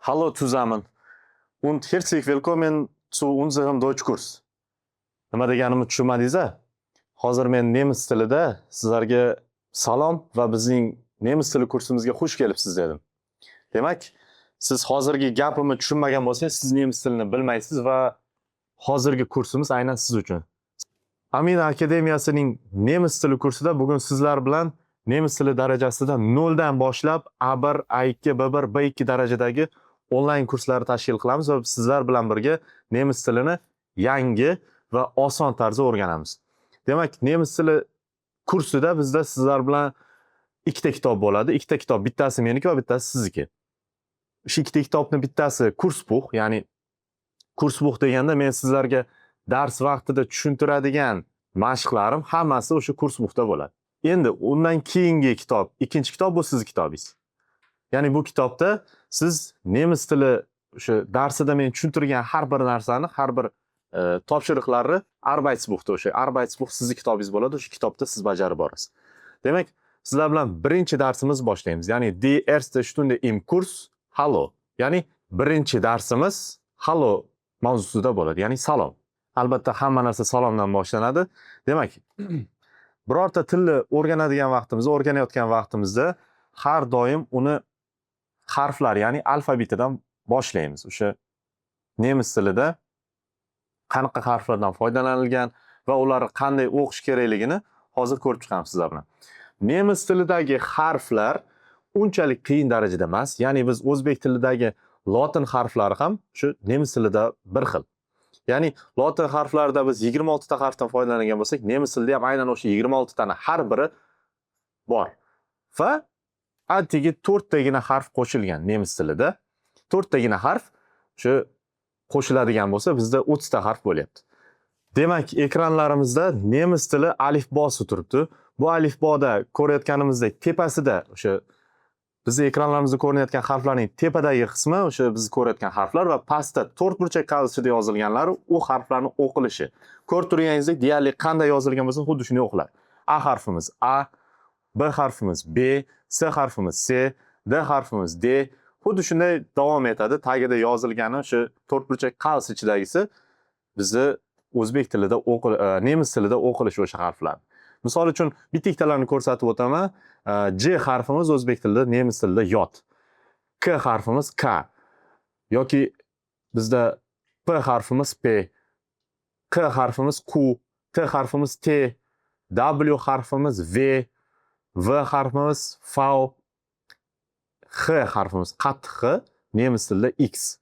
Hallo zusammen und herzlich willkommen zu unserem Deutschkurs. Nima deganimni tushunmadingiz-a? Hozir men nemis tilida sizlarga salom va bizning nemis tili kursimizga xush kelibsiz dedim. Demak, siz hozirgi gapimni tushunmagan bo'lsangiz, siz nemis tilini bilmaysiz va hozirgi kursimiz aynan siz uchun. Amina Akademiyasining nemis tili kursida bugun sizlar bilan nemis tili darajasida 0 dan boshlab A1, A2, B1, B2 darajadagi onlayn kurslarni tashkil qilamiz va sizlar bilan birga nemis tilini yangi va oson tarzda o'rganamiz. Demak, nemis tili kursida bizda sizlar bilan ikkita kitob bo'ladi. Ikkita kitob, bittasi meniki va bittasi sizniki. Shu ikkita kitobning bittasi kursbuch, ya'ni kursbuch deganda men sizlarga dars vaqtida tushuntiradigan mashqlarim hammasi o'sha kursbuchda bo'ladi. Endi undan keyingi kitob, ikkinchi kitob bu sizning kitobingiz. Ya'ni bu kitobda siz nemis tili o'sha darsida men tushuntirgan har bir narsani, har bir topshiriqlarni Arbeitsbuchda o'sha Arbeitsbuch sizning kitobingiz bo'ladi, o'sha kitobda siz bajarib borasiz. Demak, sizlar bilan birinchi darsimiz boshlaymiz. Ya'ni die erste Stunde im Kurs Hallo. Ya'ni birinchi darsimiz Hallo mavzusida bo'ladi, ya'ni salom. Albatta hamma narsa salomdan boshlanadi. Demak, birorta tilni o'rganadigan vaqtimizda, o'rganayotgan vaqtimizda har doim uni harflar, ya'ni alfabetidan boshlaymiz. O'sha nemis tilida qanaqa harflardan foydalanilgan va ularni qanday o'qish kerakligini hozir ko'rib chiqamiz sizlar bilan. Nemis tilidagi harflar unchalik qiyin darajada emas. Ya'ni biz o'zbek tilidagi lotin harflari ham shu nemis tilida bir xil. Ya'ni lotin harflarida biz 26 ta harfdan foydalangan bo'lsak, nemis tilida ham aynan o'sha 26 tani har biri bor. Va atigi 4 tagina harf qo'shilgan nemis tilida. 4 tagina harf shu qo'shiladigan bo'lsa, bizda 30 ta harf bo'lyapti. Demak, ekranlarimizda nemis tili alifbosi turibdi. Bu alifboda ko'rayotganimizdek tepasida o'sha bizning ekranlarimizda ko'rinayotgan harflarning tepadagi qismi o'sha biz ko'rayotgan harflar va pastda to'rtburchak qarshisida yozilganlari u harflarning o'qilishi. Ko'rib turganingizdek, deyarli qanday yozilgan bo'lsa, xuddi shunday o'qiladi. A harfimiz A, B harfimiz B, S harfimiz S, D harfimiz D. Xuddi shunday davom etadi. Tagida yozilgani o'sha to'rtburchak qarshi ichidagisi bizni o'zbek tilida nemis tilida o'qilishi o'sha harflar. Misol uchun bitta ikkitalarni ko'rsatib o'taman. J harfimiz o'zbek tilida, nemis tilida yot. K harfimiz K. Yoki bizda P harfimiz P. Q harfimiz Q. T harfimiz T. W harfimiz V. V harfimiz V. X harfimiz qattiq X, nemis tilida X.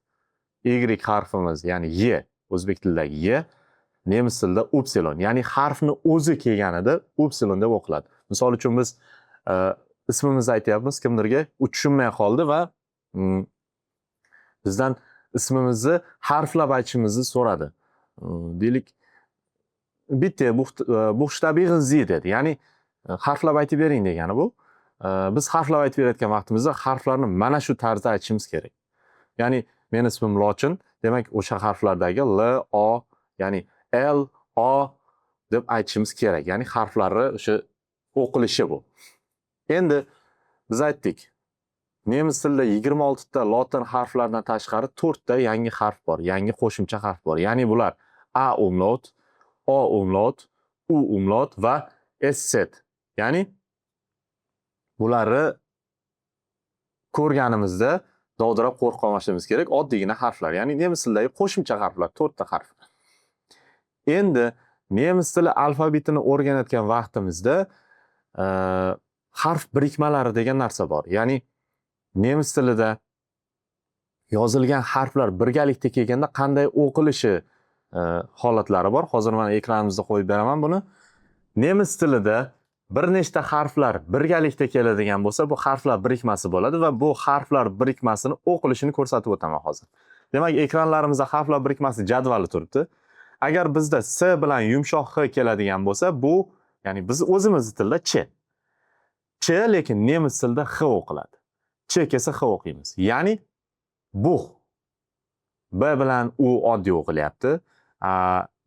Y harfimiz, ya'ni Y, o'zbek tilidagi Y, nemis tilida upsilon, ya'ni harfni o'zi kelganida upsilon deb o'qiladi. Misol uchun biz ismimizni aytyapmiz, kimdirga u tushunmay qoldi va bizdan ismimizni harflab aytishimizni so'radi. Deylik, bitta buxshtabigen Sie dedi. Ya'ni harflab aytib bering degani bu. Biz harflab aytib berayotgan vaqtimizda harflarni mana shu tarzda aytishimiz kerak. Ya'ni men ismim Lochin, demak o'sha harflardagi L, O, ya'ni L, O deb aytishimiz kerak. Ya'ni harflari o'sha o'qilishi bu. Endi biz aytdik, nemis tilida 26 ta lotin harflardan tashqari 4 ta yangi harf bor, yangi qo'shimcha harf bor. Ya'ni bular A umlaut, O umlaut, U umlaut va SZ. Ya'ni bularni ko'rganimizda dovdirab qo'rqmasligimiz kerak, oddiygina harflar. Ya'ni nemis tilidagi qo'shimcha harflar, 4 ta harf. Endi nemis tili alfabetini o'rganayotgan vaqtimizda harf birikmalari degan narsa bor. Ya'ni nemis tilida yozilgan harflar birgalikda kelganda qanday o'qilishi holatlari bor. Hozir mana ekranimizda qo'yib beraman buni. Nemis tilida bir nechta harflar birgalikda keladigan bo'lsa, bu harflar birikmasi bo'ladi va bu harflar birikmasini o'qilishini ko'rsatib o'taman hozir. Demak, ekranlarimizda harflar birikmasi jadvali turibdi. Agar bizda S bilan yumshoq H keladigan bo'lsa, bu ya'ni biz o'zimiz tilda Ch. Ch lekin nemis tilida H o'qiladi. Ch kelsa H o'qiymiz. Ya'ni buh. B bilan U oddiy o'qilyapti.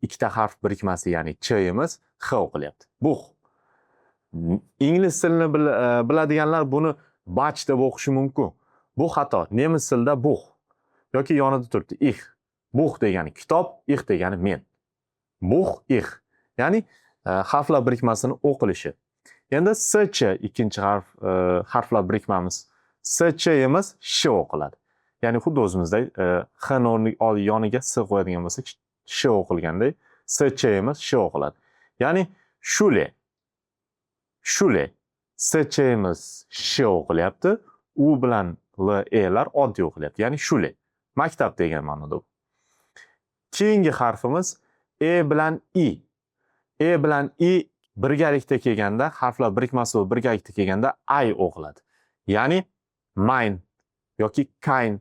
Ikkita harf birikmasi, ya'ni Ch imiz H o'qilyapti. Buh. Ingliz tilini biladiganlar buni batch deb o'qishi mumkin. Bu xato. Nemis tilida buh. yoki yonida turibdi ich. Buch degani kitob, ich degani men. Buch, ich. Ya'ni harflar birikmasini o'qilishi. Endi sch ikkinchi harflar birikmamiz. Sch emas, sh o'qiladi. Ya'ni xuddi o'zimizdek h yoniga s qo'yadigan bo'lsak, sh o'qilgandek, sch emas, sh o'qiladi. Ya'ni shule. Shule. Sch emas, sh o'qilyapti. U bilan l elar oddiy o'qilyapti. Ya'ni shule. Maktab degan ma'noda. Keyingi harfimiz bilan i. Bilan i birgalikda kelganda, harflar birikmasi va birgalikda kelganda ay o'qiladi. Ya'ni mein yoki kein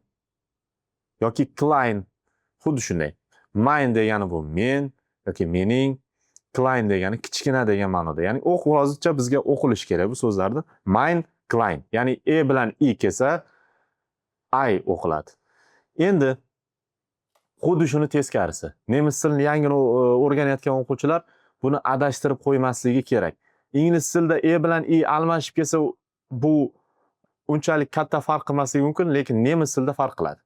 yoki klein xuddi shunday. Mein degani bu men yoki mening, klein degani kichkina degan ma'noda. Ya'ni hozircha bizga o'qilish kerak bu so'zlarni. Mein, klein. Ya'ni bilan i kelsa ay o'qiladi. Endi xuddi shuni teskarisi. Nemis tilini yangi o'rganayotgan o'quvchilar buni adashtirib qo'ymasligi kerak. Ingliz tilida bilan i almashib kelsa, bu unchalik katta farq qilmasligi mumkin, lekin nemis tilida farq qiladi.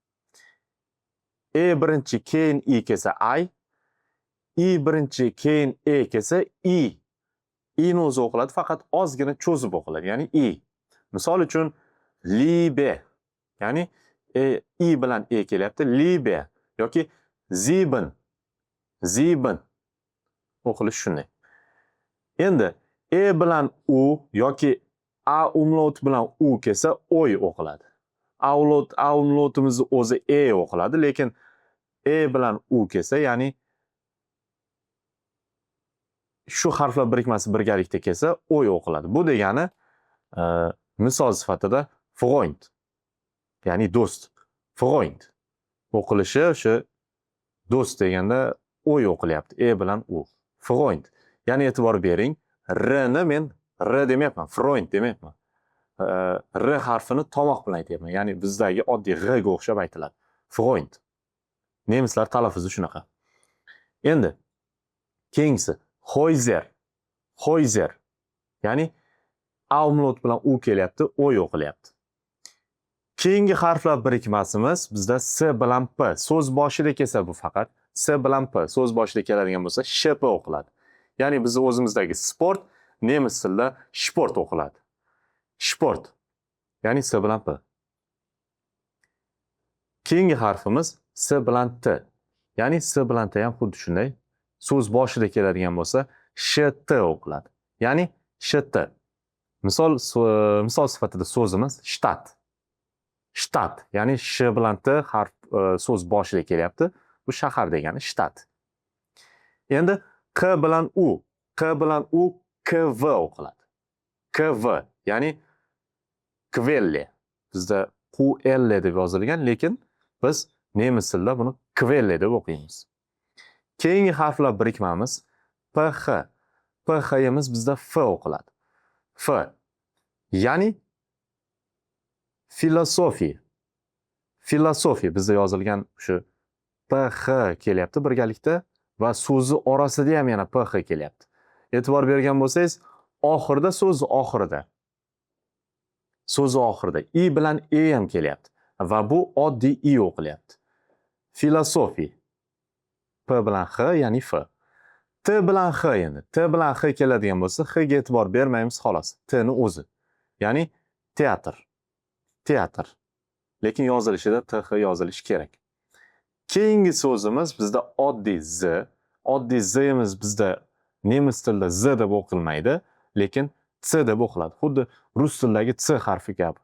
Birinchi, keyin i kelsa ay, i birinchi, keyin kelsa i. I'ni o'zi o'qiladi, faqat ozgina cho'zib o'qiladi, ya'ni i. Misol uchun liebe, ya'ni i bilan kelyapti, liebe yoki sieben, sieben o'qilish shunday. Endi bilan u yoki a umlaut bilan u kelsa o'y o'qiladi. A umlautimizni o'zi o'qiladi, lekin bilan u kelsa, ya'ni shu harflar birikmasi birgalikda kelsa o'y o'qiladi. Bu degani misol sifatida Freund, ya'ni do'st. Freund o'qilishi o'sha do'st deganda o'y o'qilyapti. Bilan u. Freund. Ya'ni e'tibor bering, r-ni men r demayapman, Freund demayapman. R harfini tomoq bilan aytyapman. Ya'ni bizdagi oddiy g ga o'xshab aytiladi. Freund. Nemislar talaffuzi shunaqa. Endi keyingisi Häuser. Häuser. Ya'ni umlaut bilan u kelyapti, o'y o'qilyapti. Keyingi harflar birikmasimiz bizda s bilan p. So'z boshida kelsa bu faqat s bilan p. So'z boshida keladigan bo'lsa shp o'qiladi. Ya'ni biz o'zimizdagi sport nemis tilida sport o'qiladi. Sport. Ya'ni s bilan p. Keyingi harfimiz s bilan t. Ya'ni s bilan t ham xuddi shunday. So'z boshida keladigan bo'lsa sht o'qiladi. Ya'ni sht. Misol sifatida so'zimiz shtat. Shtat, ya'ni sh bilan t harf so'z boshida kelyapti. Bu shahar degani shtat. Endi q bilan u. Q bilan u kv o'qiladi. Kv, ya'ni kvelle. Bizda qelle deb yozilgan, lekin biz nemis tilida buni kvelle deb o'qiymiz. Keyingi harflar birikmamiz ph. Ph'imiz bizda f o'qiladi. F, ya'ni filosofiya. Filosofiya bizda yozilgan shu ph kelyapti birgalikda va so'zi orasida ham yana ph kelyapti. E'tibor bergan bo'lsangiz, oxirida so'zi oxirida. So'zi oxirida i bilan ham kelyapti va bu oddiy i o'qilyapti. Filosofiya. P bilan h, ya'ni f. T bilan h endi. T bilan h keladigan bo'lsa, h ga e'tibor bermaymiz xolos. T ni o'zi. Ya'ni teatr. Teatr. Lekin yozilishida th yozilishi kerak. Keyingi so'zimiz bizda oddiy z. Oddiy zimiz bizda nemis tilida z deb o'qilmaydi, lekin c deb o'qiladi. Xuddi rus tilidagi c harfi kabi.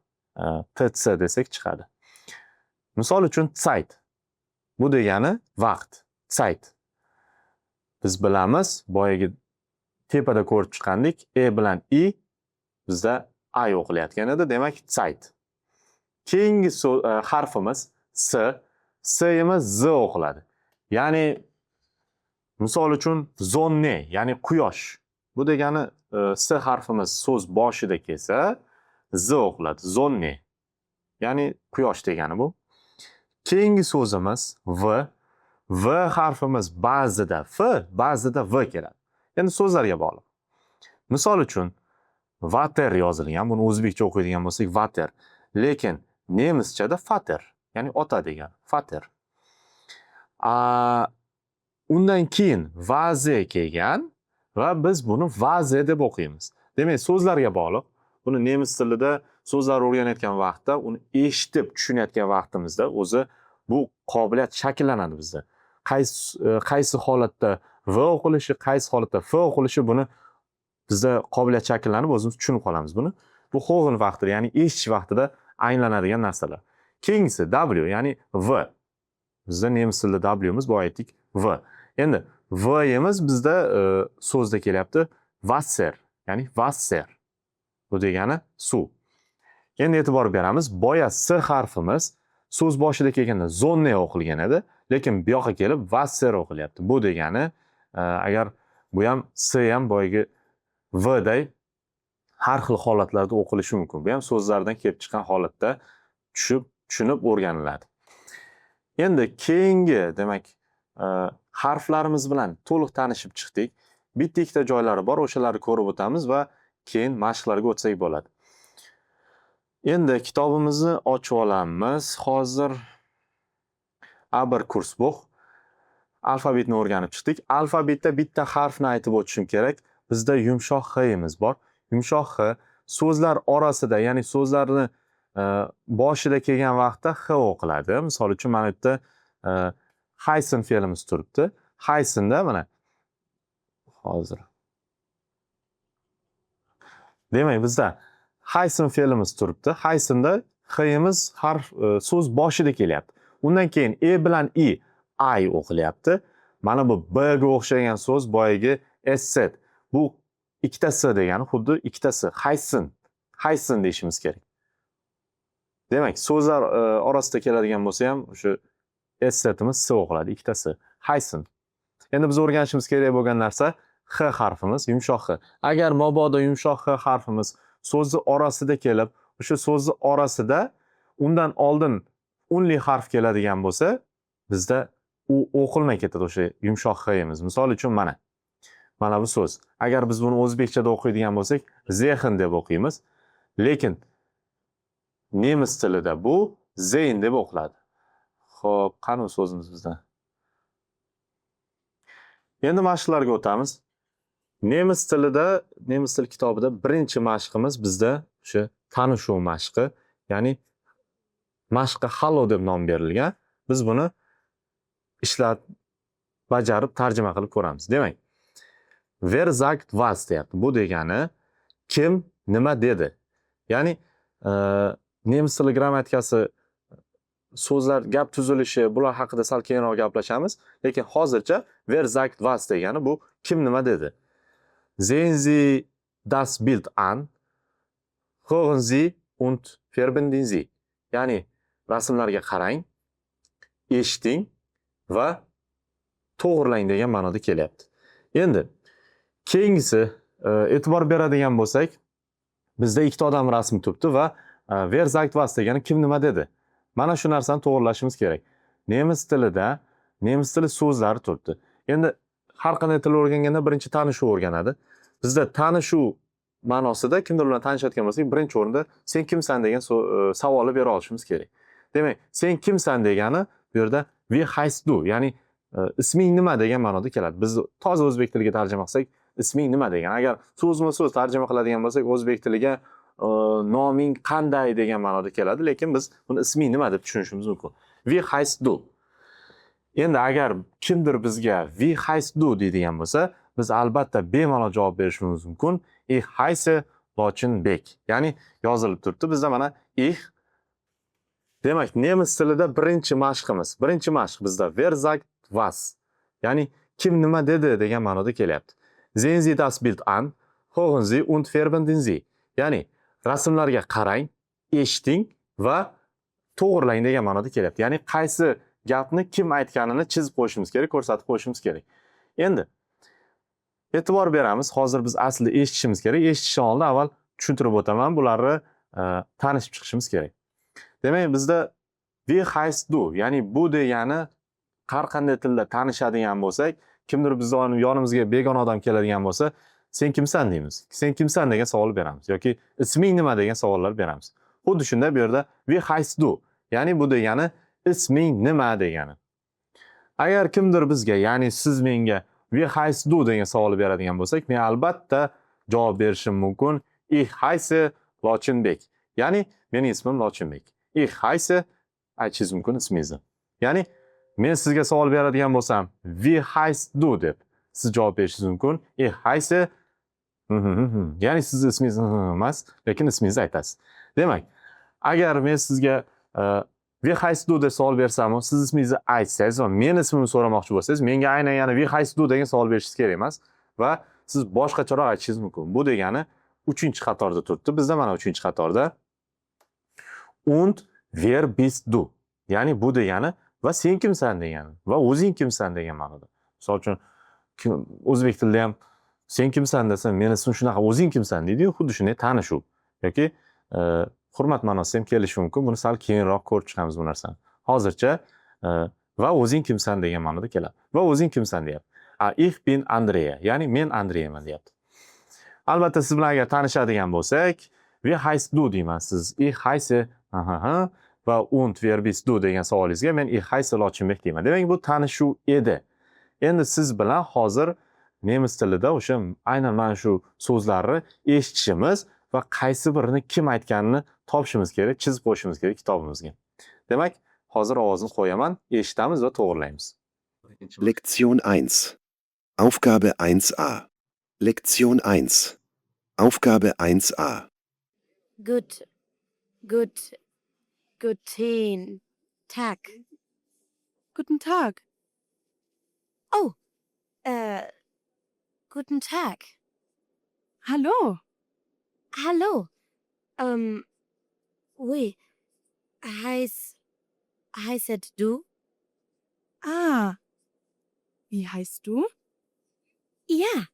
tc desak chiqadi. Misol uchun Zeit. Bu degani vaqt. Zeit. Biz bilamiz, boyagi tepada ko'rib chiqqandik, bilan i bizda ay o'qilayotgan edi, demak Zeit. Keyingi harfimiz s. S'imiz z o'qiladi. Ya'ni misol uchun zonne, ya'ni quyosh. Bu degani s harfimiz so'z boshida kelsa z o'qiladi. Zonne. Ya'ni quyosh degani bu. Keyingi so'zimiz v. V harfimiz ba'zida f, ba'zida v keladi. Endi so'zlarga bog'liq. Misol uchun vater yozilgan, buni o'zbekcha o'qiydigan bo'lsak vater, lekin nemischada fater, ya'ni ota degani, Vater. Undan keyin vaze kelgan va biz buni vaze deb o'qiymiz. Demak, so'zlarga bog'liq. Buni nemis tilida so'zlar o'rganayotgan vaqtda, uni eshitib tushunayotgan vaqtimizda o'zi bu qobiliyat shakllanadi bizda. Qaysi holatda v o'qilishi, qaysi holatda f o'qilishi, buni bizda qobiliyat shakllanib o'zimiz tushunib qolamiz buni. Bu ho'g'in vaqtida, ya'ni eshitish vaqtida anglanadigan narsalar. Keyingisi w, ya'ni v. Bizda nemis tilida w'miz bu aytdik v. Endi v'imiz bizda so'zda kelyapti Wasser, ya'ni Wasser. Bu degani suv. Endi e'tibor beramiz, boya s harfimiz so'z boshida kelganda zonne o'qilgan edi, lekin bu yoqqa kelib Wasser o'qilyapti. Bu degani agar bu ham s ham boyagi v day har xil holatlarda o'qilishi mumkin. Bu ham so'zlardan kelib chiqqan holatda tushunib o'rganiladi. Endi keyingi, demak, harflarimiz bilan to'liq tanishib chiqdik. Bitta-ikkita joylari bor, o'shalarni ko'rib o'tamiz va keyin mashqlarga o'tsak bo'ladi. Endi kitobimizni ochib olamiz. Hozir A1 Kursbuch alfabetni o'rganib chiqdik. Alfabetda bitta harfni aytib o'tishim kerak. Bizda yumshoq h-imiz bor. Yumshoq h so'zlar orasida, ya'ni so'zlarni boshida kelgan vaqtda h o'qiladi. Misol uchun mana bu yerda heißen fe'limiz turibdi. Heißenda mana hozir. Demak, bizda heißen fe'limiz turibdi. Heißenda h-imiz harf so'z boshida kelyapti. Undan keyin e bilan i ay o'qilyapti. Mana bu b ga o'xshagan so'z boyagi sz. Bu ikkita s degani xuddi ikkita s. Heißen deyishimiz kerak. Demak, so'zlar orasida keladigan bo'lsa ham o'sha sz-imiz s o'qiladi, ikkita s. Heißen. Endi biz o'rganishimiz kerak bo'lgan narsa h harfimiz, yumshoq h. Agar mabodo yumshoq h harfimiz so'zni orasida kelib, o'sha so'zni orasida undan oldin unli harf keladigan bo'lsa, bizda u o'qilmay ketadi o'sha yumshoq h-imiz. Misol uchun mana bu so'z. Agar biz buni o'zbekchada o'qiydigan bo'lsak, zehen deb o'qiymiz. Lekin nemis tilida bu zeyn deb o'qiladi. Xo'p, qani so'zimiz bizda? Endi mashqlarga o'tamiz. Nemis til kitobida birinchi mashqimiz bizda o'sha tanishuv mashqi, ya'ni mashqqa hallo deb nom berilgan. Biz buni ishlab bajarib tarjima qilib ko'ramiz. Demak, wer sagt was deyapti. Bu degani kim nima dedi. Ya'ni nemis tili grammatikasi, so'zlar, gap tuzilishi, bular haqida sal keyinroq gaplashamiz. Lekin hozircha wer sagt was degani bu kim nima dedi. Sehen Sie das Bild an, hören Sie und verbinden Sie. Ya'ni rasmlarga qarang, eshiting va to'g'rilang degan ma'noda kelyapti. Endi keyingisi e'tibor beradigan bo'lsak, bizda ikkita odam rasmi turibdi va wer sagt was degani kim nima dedi. Mana shu narsani to'g'rilashimiz kerak. Nemis tili so'zlari turibdi. Endi har qanday til o'rganganda birinchi tanishuv o'rganadi. Bizda tanishuv ma'nosida kimdir bilan tanishayotgan bo'lsak, birinchi o'rinda sen kimsan degan savolni bera olishimiz kerak. Demak, sen kimsan degani bu yerda wie heißt du, ya'ni isming nima degan ma'noda keladi. Biz toza o'zbek tiliga tarjima qilsak, isming nima degan. Agar so'zma-so'z tarjima qiladigan bo'lsak, o'zbek tiliga noming qanday degan ma'noda keladi, lekin biz buni isming nima deb tushunishimiz mumkin. Wie heißt du? Endi agar kimdir bizga wie heißt du deydigan bo'lsa, biz albatta bemalol javob berishimiz mumkin. Ich heiße Lochinbek. Ya'ni yozilib turibdi. Bizda mana ich. Demak, nemis tilida birinchi mashqimiz. Birinchi mashq bizda wer sagt was. Ya'ni kim nima dedi degan ma'noda kelyapti. Sehen Sie das Bild an, hören Sie und verbinden Sie. Ya'ni rasmlarga qarang, eshiting va to'g'rilang degan ma'noda kelyapti. Ya'ni qaysi gapni kim aytganini chizib qo'yishimiz kerak, ko'rsatib qo'yishimiz kerak. Endi e'tibor beramiz. Hozir biz aslida eshitishimiz kerak. Eshitishdan oldin avval tushuntirib o'taman. Bularni tanishib chiqishimiz kerak. Demak, bizda wie heißt du, ya'ni bu degani har qanday tilda tanishadigan bo'lsak, kimdir bizning yonimizga begona odam keladigan bo'lsa, sen kimsan deymiz. Sen kimsan degan savol beramiz yoki isming nima degan savollar beramiz. Xuddi shunda bu yerda wie heißt du, ya'ni bu degani isming nima degani. Agar kimdir bizga, ya'ni siz menga wie heißt du degan savol beradigan bo'lsak, men albatta javob berishim mumkin. Ich heiße Lochinbek. Ya'ni mening ismim Lochinbek. Ich heiße aytishingiz mumkin ismingizni. Ya'ni men sizga savol beradigan bo'lsam, wie heißt du deb siz javob berishingiz mumkin. Ich heiße ya'ni siz ismingiz emas, lekin ismingizni aytasiz. Demak, agar men sizga wie heißt du deb savol bersam, siz ismingizni aytsangiz va men ismimni so'ramoqchi bo'lsangiz, menga aynan yana wie heißt du degan savol berishingiz kerak emas va siz boshqacharoq aytishingiz mumkin. Bu degani 3-qatorda turibdi. Bizda mana 3-qatorda und wer bist du? Ya'ni bu degani va sen kimsan degani va o'zing kimsan degan ma'noda. Misol uchun o'zbek tilida ham sen kimsan desam, men ismim shunaqa, o'zing kimsan deydi-yu, xuddi shunday tanishuv yoki hurmat ma'nosida ham kelishi mumkin. Buni sal keyinroq ko'rib chiqamiz bu narsani. Hozircha va o'zing kimsan degan ma'noda keladi. Va o'zing kimsan deyapti. Ich bin Andrea, ya'ni men Andreyaman deyapti. Albatta siz bilan agar tanishadigan bo'lsak, wie heißt du deyman. Siz ich heiße va und wer bist du degan savolingizga men ich heiße Lochinbek deyman. Demak, bu tanishuv edi. Endi siz bilan hozir nemis tilida o'sha aynan mana shu so'zlarni eshitishimiz va qaysi birini kim aytganini topishimiz kerak, chizib qo'yishimiz kerak kitobimizga. Demak, hozir ovozni qo'yaman, eshitamiz va to'g'rilaymiz. Lektion 1. Aufgabe 1a. Lektion 1. Aufgabe 1a. Guten Tag. Guten Tag. Oh, guten Tag. Hallo. Hallo. Oui. Heißet du? Ah. Wie heißt du? Ja.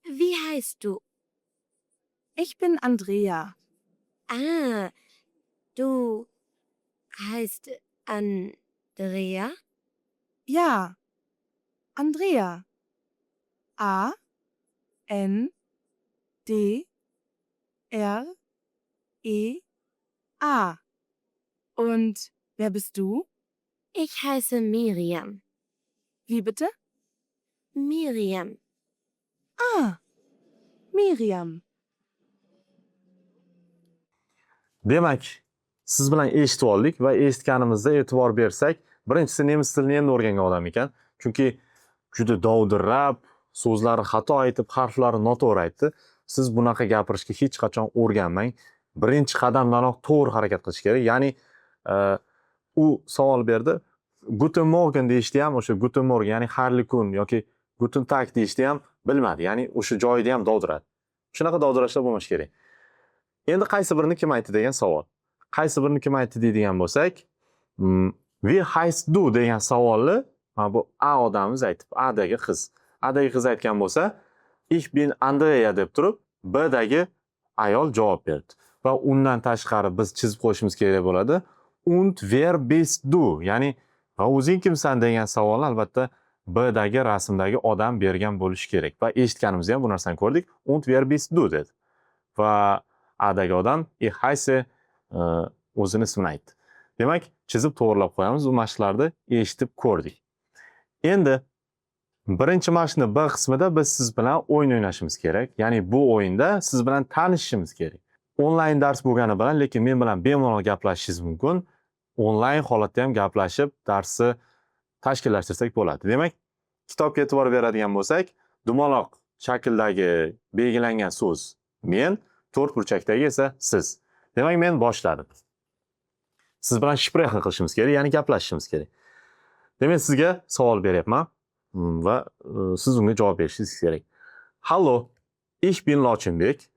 Wie heißt du? Ich bin Andrea. Ah, du heißt Andrea? Ja. Andrea. A. N. D. R. E. A. Und wer bist du? Ich heiße Miriam. Wie bitte? Miriam. Ah. Miriam. Demak, siz bilan eshitib oldik va eshitganimizda e'tibor bersak, birinchisi nemis tilini endi o'rgangan odam ekan. Chunki juda dovdirab, so'zlarni xato aytib, harflarni noto'g'ri aytdi. Siz bunaqa gapirishga hech qachon o'rganmang. Birinchi qadamdanoq to'g'ri harakat qilish kerak. Ya'ni u savol berdi. Guten Morgen deyishdi ham, o'sha Guten Morgen, ya'ni xayrli kun yoki Guten Tag deyishdi ham bilmadi. Ya'ni o'sha joyida ham dovdiradi. Shunaqa dovdirashlar bo'lmash kerak. Endi qaysi birini kim aytdi degan savol. Qaysi birini kim aytdi deydigan bo'lsak, wie heißt du degan savolni bu A odamimiz aytib, A'dagi qiz. A'dagi qiz aytgan bo'lsa, ich bin Andrea deb turib, B'dagi ayol javob berdi. Va undan tashqari biz chizib qo'yishimiz kerak bo'ladi. Und wer bist du? Ya'ni va o'zing kimsan degan savolni albatta B'dagi rasmdagi odam bergan bo'lishi kerak. Va eshitganimizda ham bu narsani ko'rdik. Und wer bist du dedi. Va A'dagi odam ich heiße o'zini ismini aytdi. Demak, chizib to'g'rilab qo'yamiz. Bu mashqlarni eshitib ko'rdik. Endi birinchi mashqning B qismida biz siz bilan o'yin o'ynashimiz kerak. Ya'ni bu o'yinda siz bilan tanishishimiz kerak. Onlayn dars bo'lgani bilan, lekin men bilan bemalol gaplashishingiz mumkin. Onlayn holatda ham gaplashib, darsni tashkillashtirsak bo'ladi. Demak, kitobga e'tibor beradigan bo'lsak, dumaloq shakldagi belgilangan so'z men, to'rt burchakdagi esa siz. Demak, men boshladim. Siz bilan shprexni qilishimiz kerak, ya'ni gaplashishimiz kerak. Demak, sizga savol beryapman va siz unga javob berishingiz kerak. Hallo, ich bin Lochinbek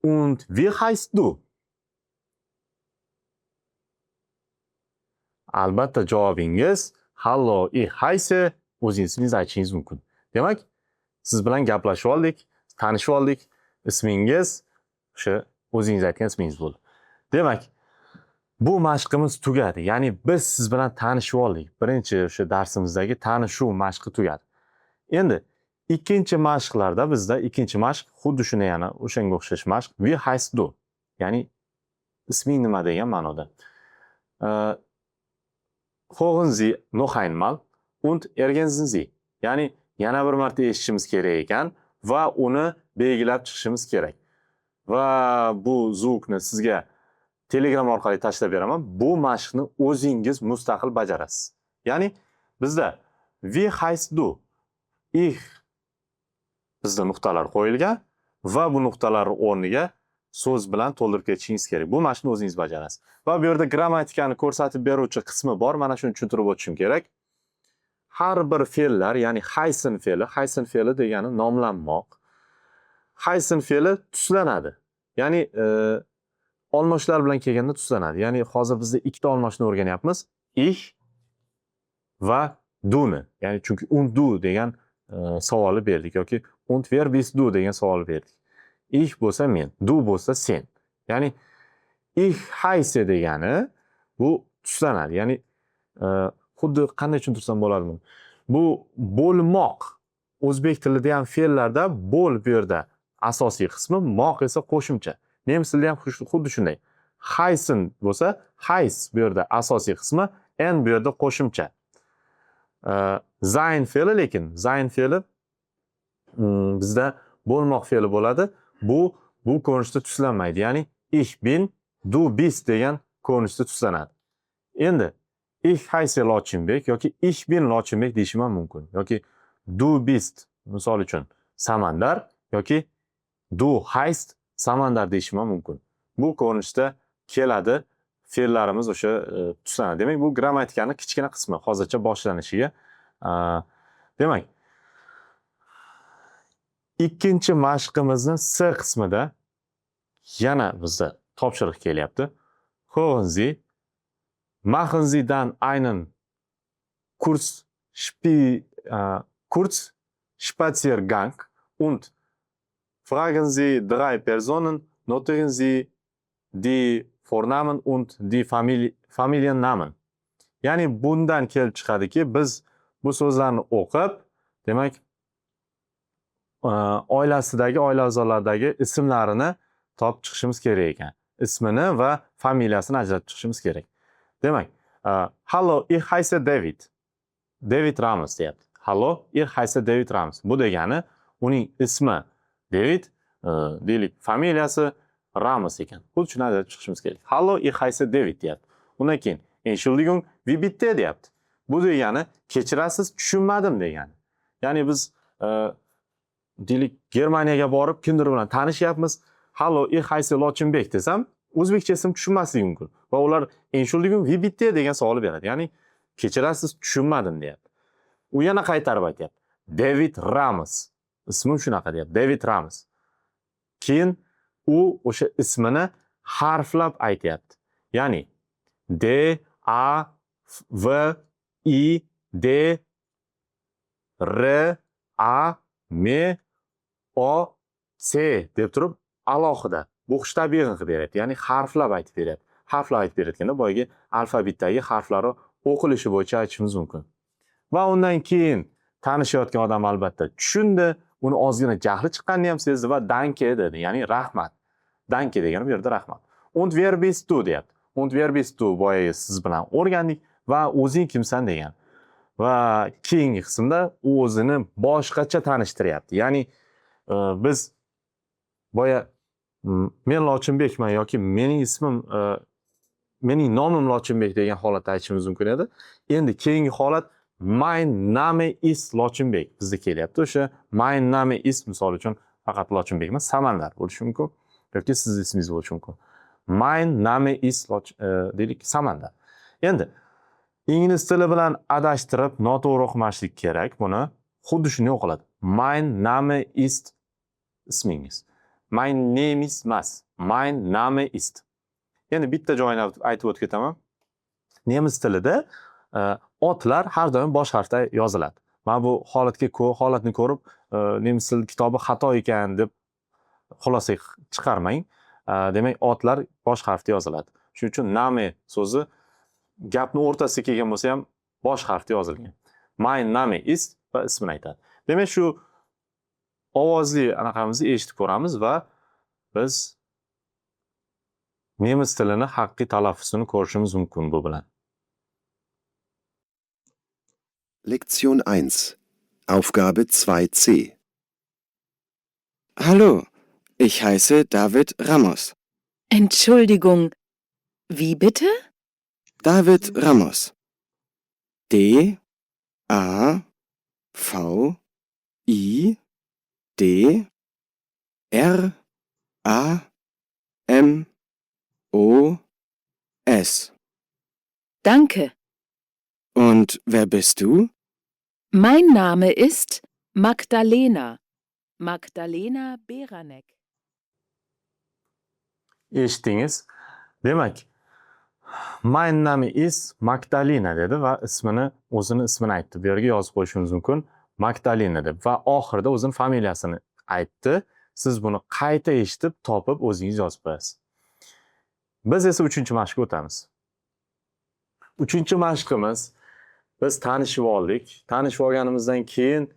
und wie heißt du? Albatta javobingiz hallo, ich heiße, o'zingizni aytishingiz mumkin. Demak, siz bilan gaplashib oldik, tanishib oldik, ismingiz o'sha o'zingiz aytgan ismingiz bo'ldi. Demak, bu mashqimiz tugadi. Ya'ni biz siz bilan tanishib oldik. Birinchi o'sha darsimizdagi tanishuv mashqi tugadi. Endi ikkinchi mashqlarda bizda ikkinchi mashq xuddi shuni yana o'shanga o'xshash mashq. Wie heißt du? Ya'ni isming nima degan ma'noda. hören Sie noch einmal und ergänzen Sie. Ya'ni yana bir marta eshitishimiz kerak ekan va uni belgilab chiqishimiz kerak. Va bu zvukni sizga Telegram orqali tashlab beraman. Bu mashqni o'zingiz mustaqil bajarasiz. Ya'ni bizda wie heißt du? Ich bizda nuqtalar qo'yilgan va bu nuqtalar o'rniga so'z bilan to'ldirib ketishingiz kerak. Bu mashqni o'zingiz bajarasiz. Va bu yerda grammatikani ko'rsatib beruvchi qismi bor. Mana shuni tushuntirib o'tishim kerak. Har bir fe'llar, ya'ni heißen fe'li degani nomlanmoq. Heißen fe'li tuslanadi. Ya'ni olmoshlar bilan kelganda tuslanadi. Ya'ni hozir bizda ikkita olmoshni o'rganyapmiz. Ich va du'ni. Ya'ni chunki und du degan savolni berdik yoki und wer bist du degan savolni berdik. Ich bo'lsa men, du bo'lsa sen. Ya'ni ich heiße degani bu tuslanadi. Ya'ni xuddi qanday tushuntirsam bo'ladi buni. Bu bo'lmoq. O'zbek tilida ham fe'llarda bo'l bu yerda asosiy qismi, moq esa qo'shimcha. Nemis tilida ham xuddi shunday. Heißen bo'lsa, heiß bu yerda asosiy qismi, en bu yerda qo'shimcha. Sein fe'li lekin sein fe'li bizda bo'lmoq fe'li bo'ladi. Bu ko'rinishda tuslanmaydi. Ya'ni ich bin, du bist degan ko'rinishda tuslanadi. Endi ich heiße Lochinbek yoki ich bin Lochinbek deyishim ham mumkin. Yoki du bist misol uchun Samandar yoki du heißt Samandar deyishim ham mumkin. Bu ko'rinishda keladi. Fe'llarimiz o'sha tuslanadi. Demak, bu grammatikani kichkina qismi hozircha boshlanishiga. Demak, ikkinchi mashqimizni S qismida yana bizda topshiriq kelyapti. Hören Sie, machen Sie dann einen Kurzspaziergang und fragen Sie 3 Personen, notieren Sie die Vornamen und die Familiennamen. Ya'ni bundan kelib chiqadiki, biz bu so'zlarni o'qib, demak, oilasidagi, oila a'zolaridagi ismlarini topib chiqishimiz kerak ekan. Ismini va familiyasini ajratib chiqishimiz kerak. Demak, hallo, ich heiße David. David Ramos deyapti. Hallo, ich heiße David Ramos. Bu degani uning ismi David, deylik, familiyasi Ramos ekan. Bu shuni ajratib chiqishimiz kerak. Hallo, ich heiße David deyapti. Undan keyin Entschuldigung, wie bitte deyapti. Bu degani kechirasiz, tushunmadim degani. Ya'ni biz deylik Germaniyaga borib kimdir bilan tanishyapmiz. Hallo, ich heiße Lochinbek desam, o'zbekcha ism tushunmasligi mumkin. Va ular Entschuldigung, wie bitte degan savol beradi. Ya'ni kechirasiz, tushunmadim deyapti. U yana qaytarib aytyapti. David Ramos. Ismim shunaqa deyapti. David Ramos. Keyin u o'sha ismini harflab aytyapti. Ya'ni D A V I D R A M O C deb turib alohida buxshtabigen qilib beryapti. Ya'ni harflab aytib beryapti. Harflab aytib berayotganda boyagi alfabetdagi harflari o'qilishi bo'yicha aytishimiz mumkin. Va undan keyin tanishayotgan odam albatta tushundi, uni ozgina jahli chiqqanini ham sezdi va danke dedi. Ya'ni rahmat. Danke degani bu yerda rahmat. Und wer bist du deyapti. Und wer bist du boyagi siz bilan o'rgandik va o'zing kimsan degan. Va keyingi qismda u o'zini boshqacha tanishtiryapti. Ya'ni biz boya men Lochinbekman yoki mening ismim mening nomim Lochinbek degan holatda aytishimiz mumkin edi. Endi keyingi holat mein Name ist Lochinbek bizda kelyapti. O'sha mein Name ist misol uchun faqat Lochinbek emas, Samandar bo'lishi mumkin yoki siz ismingiz bo'lishi mumkin. Mein Name ist deylik Samandar. Endi ingliz tili bilan adashtirib noto'g'ri o'qimaslik kerak buni. Xuddi shunday o'qiladi. Mein Name ist ismingiz. Mein name is emas. Mein Name ist. Endi bitta joyini aytib o'tib ketaman. Nemis tilida otlar har doim bosh harfda yoziladi. Men bu holatni ko'rib, nemis tili kitobi xato ekan deb xulosa chiqarmang. Demak, otlar bosh harfda yoziladi. Shuning uchun name so'zi gapni o'rtasiga kelgan bo'lsa ham bosh harfda yozilgan. Mein Name ist va ismini aytadi. Demak, shu ovozli anaqamizni eshitib ko'ramiz va biz nemis tilini haqiqiy talaffuzini ko'rishimiz mumkin bu bilan. Lektion 1. Aufgabe 2c. Hallo, ich heiße David Ramos. Entschuldigung, wie bitte? David Ramos. D-A-V-I-D-R-A-M-O-S. Danke. Und wer bist du? Mein Name ist Magdalena. Magdalena Beranek. Eshitdingiz. Demak, mein Name is Magdalena dedi va o'zini ismini aytdi. Bu yerga yozib qo'yishingiz mumkin. Magdalena deb va oxirida o'zini familiyasini aytdi. Siz buni qayta eshitib, topib o'zingiz yozib qo'yasiz. Biz esa 3-mashqqa o'tamiz. 3-mashqimiz biz tanishib oldik. Tanishib olganimizdan keyin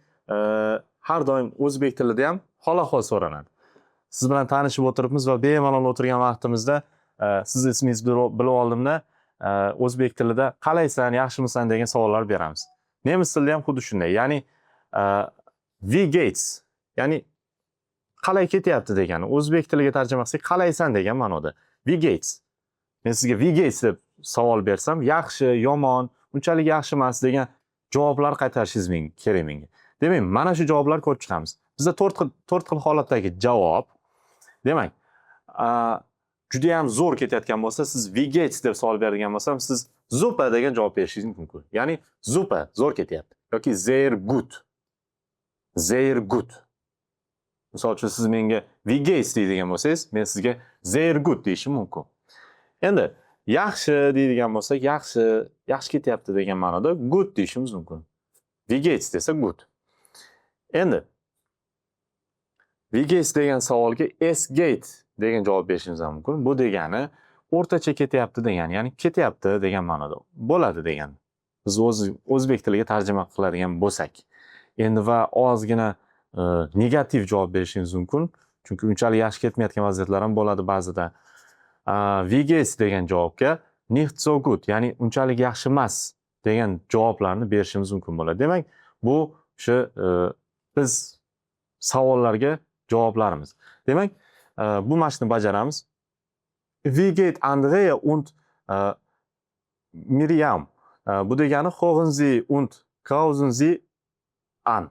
har doim o'zbek tilida ham hol-ahvol so'ranadi. Siz bilan tanishib o'tiribmiz va bemalol o'tirgan vaqtimizda siz ismingizni bilib oldimda o'zbek tilida qalaysan, yaxshimisan degan savollar beramiz. Nemis tilida ham xuddi shunday. Ya'ni wie geht's? Ya'ni qalay ketyapti degani. O'zbek tiliga tarjima qilsak qalaysan degan ma'noda. Wie geht's? Men sizga wie geht's deb savol bersam, yaxshi, yomon, unchalik yaxshi emas degan javoblar qaytarishingiz kerak menga. Demak, mana shu javoblar ko'rib chiqamiz. Bizda 4 xil holatdagi javob. Demak, juda ham zo'r ketayotgan bo'lsa, siz wie geht's deb savol beradigan bo'lsam, siz super degan javob berishingiz mumkin. Ya'ni super, zo'r ketyapti yoki sehr gut. Sehr gut. Misol uchun siz menga wie geht's deydigan bo'lsangiz, men sizga sehr gut deyishim mumkin. Endi yaxshi deydigan bo'lsak, yaxshi ketyapti degan ma'noda good deyishimiz mumkin. Wie geht's desa good. Endi wie geht's degan savolga es geht degan javob berishingiz mumkin. Bu degani o'rtacha ketyapti degani, ya'ni ketyapti degan ma'noda bo'ladi degani. Biz o'zbek tiliga tarjima qiladigan bo'lsak. Endi va ozgina negativ javob berishingiz mumkin. Chunki unchalik yaxshi ketmayotgan vaziyatlar ham bo'ladi ba'zida. Wie geht's degan javobga nicht so gut, ya'ni unchalik yaxshi emas degan javoblarni berishimiz mumkin bo'ladi. Demak, bu o'sha biz savollarga javoblarimiz. Demak, bu mashqni bajaramiz. Wie geht Andrea und Miriam? Bu degani hören Sie und krausen Sie an.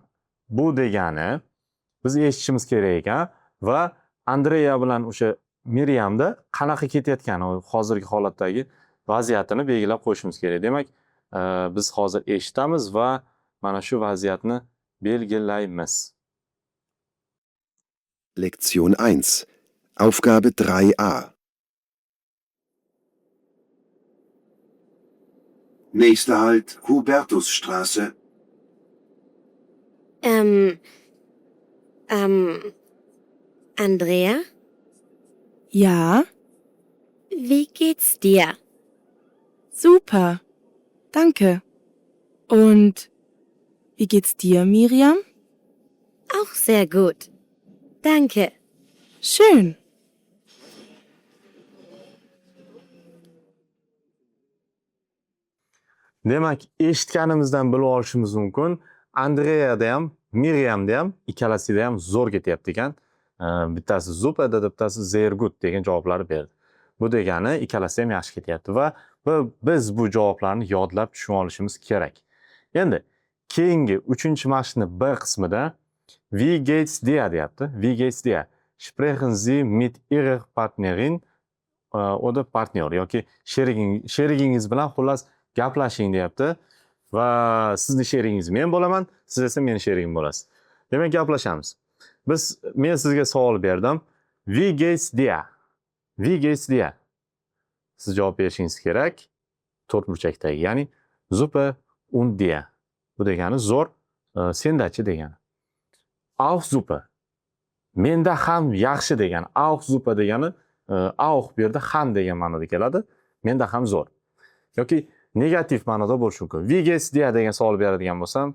Bu degani biz eshitishimiz kerak ekan va Andrea bilan o'sha Miriamda qanaqa ketayotgani, hozirgi holatdagi vaziyatini belgilab qo'yishimiz kerak. Demak, biz hozir eshitamiz va mana shu vaziyatni belgilaymiz. Lektion 1. Aufgabe 3a. Nächster Halt Hubertusstraße. Andrea, Ja, wie geht's dir? super. Danke. Und wie geht's dir, Miriam? Auch sehr gut. Danke. Schön. Demak, eshitganimizdan bilib olishimiz mumkin. Andreada ham, Miriamda ham ikkalasida ham zo'r ketyapti ekan. Bittasi super dedi, bittasi sehr gut degan javoblarni berdi. Bu degani ikkalasi ham yaxshi ketyapti va biz bu javoblarni yodlab tushunib olishimiz kerak. Endi keyingi 3-mashqni B qismida wie geht's dir deyapti. Wie geht's dir? Sprechen Sie mit Ihrer Partnerin oder Partner yoki sherigingiz bilan xullas gaplashing deyapti va sizni sheringiz men bo'laman, siz esa meni sherigim bo'lasiz. Demak, gaplashamiz. Men sizga savol berdim. Wie geht's dir? Wie geht's dir? Siz javob berishingiz kerak. 4 burchakdagi, ya'ni super und dir. Bu degani zo'r, sendachi degani. Auch super. Menda ham yaxshi degani. Auch super degani auch bu yerda ham degan ma'noda keladi. Menda ham zo'r. Yoki negativ ma'noda bo'lishi mumkin. Wie geht's dir degan savol beradigan bo'lsam,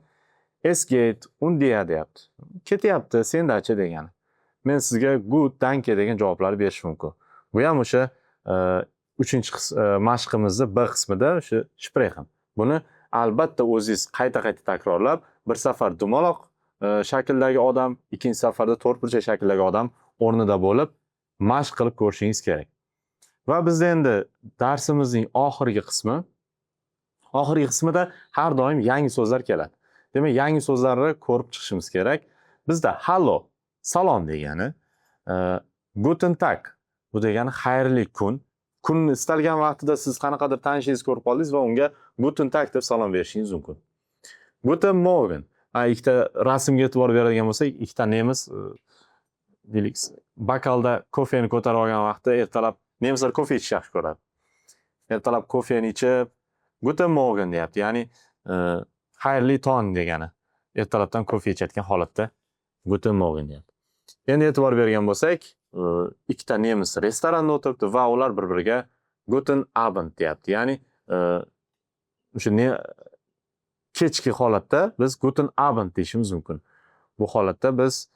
es geht und dir deyapti. Ketyapti, sendachi degani. Men sizga gut, danke degan javoblar berishim mumkin. Bu ham o'sha 3-mashqimizning B qismida o'sha sprechen. Buni albatta o'zingiz qayta-qayta takrorlab, bir safar dumaloq shakldagi odam, ikkinchi safarda to'rtburchak shakldagi odam o'rnida bo'lib, mashq qilib ko'rishingiz kerak. Va bizda endi darsimizning oxirgi qismida har doim yangi so'zlar keladi. Demak, yangi so'zlarni ko'rib chiqishimiz kerak. Bizda hallo, salom degani, guten tag, bu degani xayrli kun. Kunni istalgan vaqtida siz qanaqadir tanishingizni ko'rib qoldingiz va unga guten tag deb salom berishingiz mumkin. Guten morgen. Ikkita rasmga e'tibor beradigan bo'lsak, ikkita nemis deylik, bakalda kofeni ko'tarib olgan vaqtda ertalab nemislar kofe ichishni yaxshi ko'radi. Ertalab kofeni ichib, guten morgen deyapti. Ya'ni xayrli tong degani. Ertalabdan kofe ichayotgan holatda guten morgen deyapti. Endi e'tibor bergan bo'lsak, ikkita nemis restoranda o'tiribdi va ular bir-biriga guten abend deyapti. Ya'ni o'sha kechki holatda biz guten abend deyishimiz mumkin. Bu holatda biz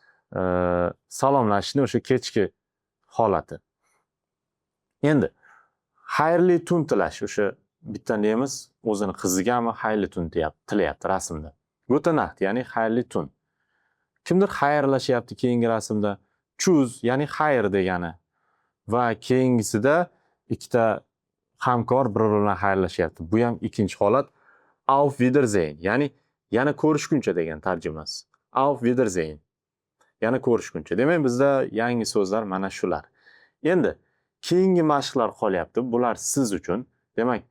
salomlashishni o'sha kechki holati. Endi xayrli tun tilash, o'sha bitta nemis o'zini qizigami xayrli tun tilayapti rasmda. Guten Nacht, ya'ni xayrli tun. Kimdir xayrlashyapti keyingi rasmda. Choose, ya'ni xayr degani. Va keyingisida ikkita hamkor bir-biri bilan xayrlashyapti. Bu ham ikkinchi holat. Auf Wiedersehen, ya'ni yana ko'rishguncha degan tarjimasi. Auf Wiedersehen. Yana ko'rishguncha. Demak, bizda yangi so'zlar mana shular. Endi keyingi mashqlar qolyapti. Bular siz uchun. Demak,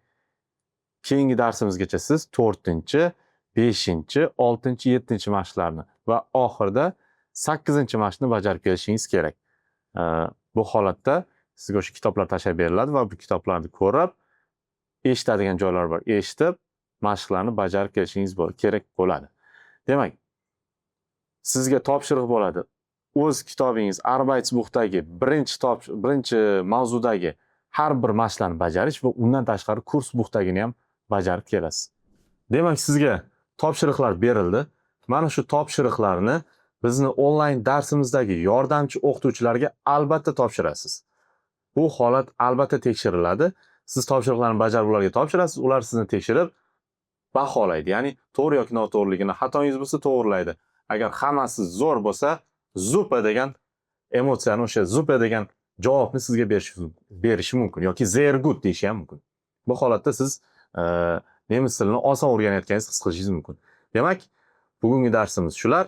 keyingi darsimizgacha siz 4-chi, 5-chi, 6-chi, 7-chi mashqlarni va oxirida 8-chi mashqni bajarib kelishingiz kerak. Bu holatda sizga o'sha kitoblar tashlab beriladi va bu kitoblarni ko'rib, eshitadigan joylar bor. Eshitib, mashqlarni bajarib kelishingiz kerak bo'ladi. Demak, sizga topshiriq bo'ladi. O'z kitobingiz Arbeitsbuchdagi birinchi mavzudagi har bir mashqlarni bajarish va undan tashqari Kursbuchdagini ham bajarib kelasiz. Demak, sizga topshiriqlar berildi. Mana shu topshiriqlarni bizni onlayn darsimizdagi yordamchi o'qituvchilarga albatta topshirasiz. Bu holat albatta tekshiriladi. Siz topshiriqlarni bajarib ularga topshirasiz, ular sizni tekshirib baholaydi. Ya'ni to'g'ri yoki noto'g'riligini, xatongiz bo'lsa to'g'rilaydi. Agar hammasi zo'r bo'lsa, zupa degan emotsiyani, o'sha zupa degan javobni sizga berishi mumkin yoki sehr gut deyishi ham mumkin. Bu holatda siz nemis tilini oson o'rganayotganingizni his qilishingiz mumkin. Demak, bugungi darsimiz shular.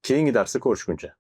Keyingi darsda ko'rishguncha.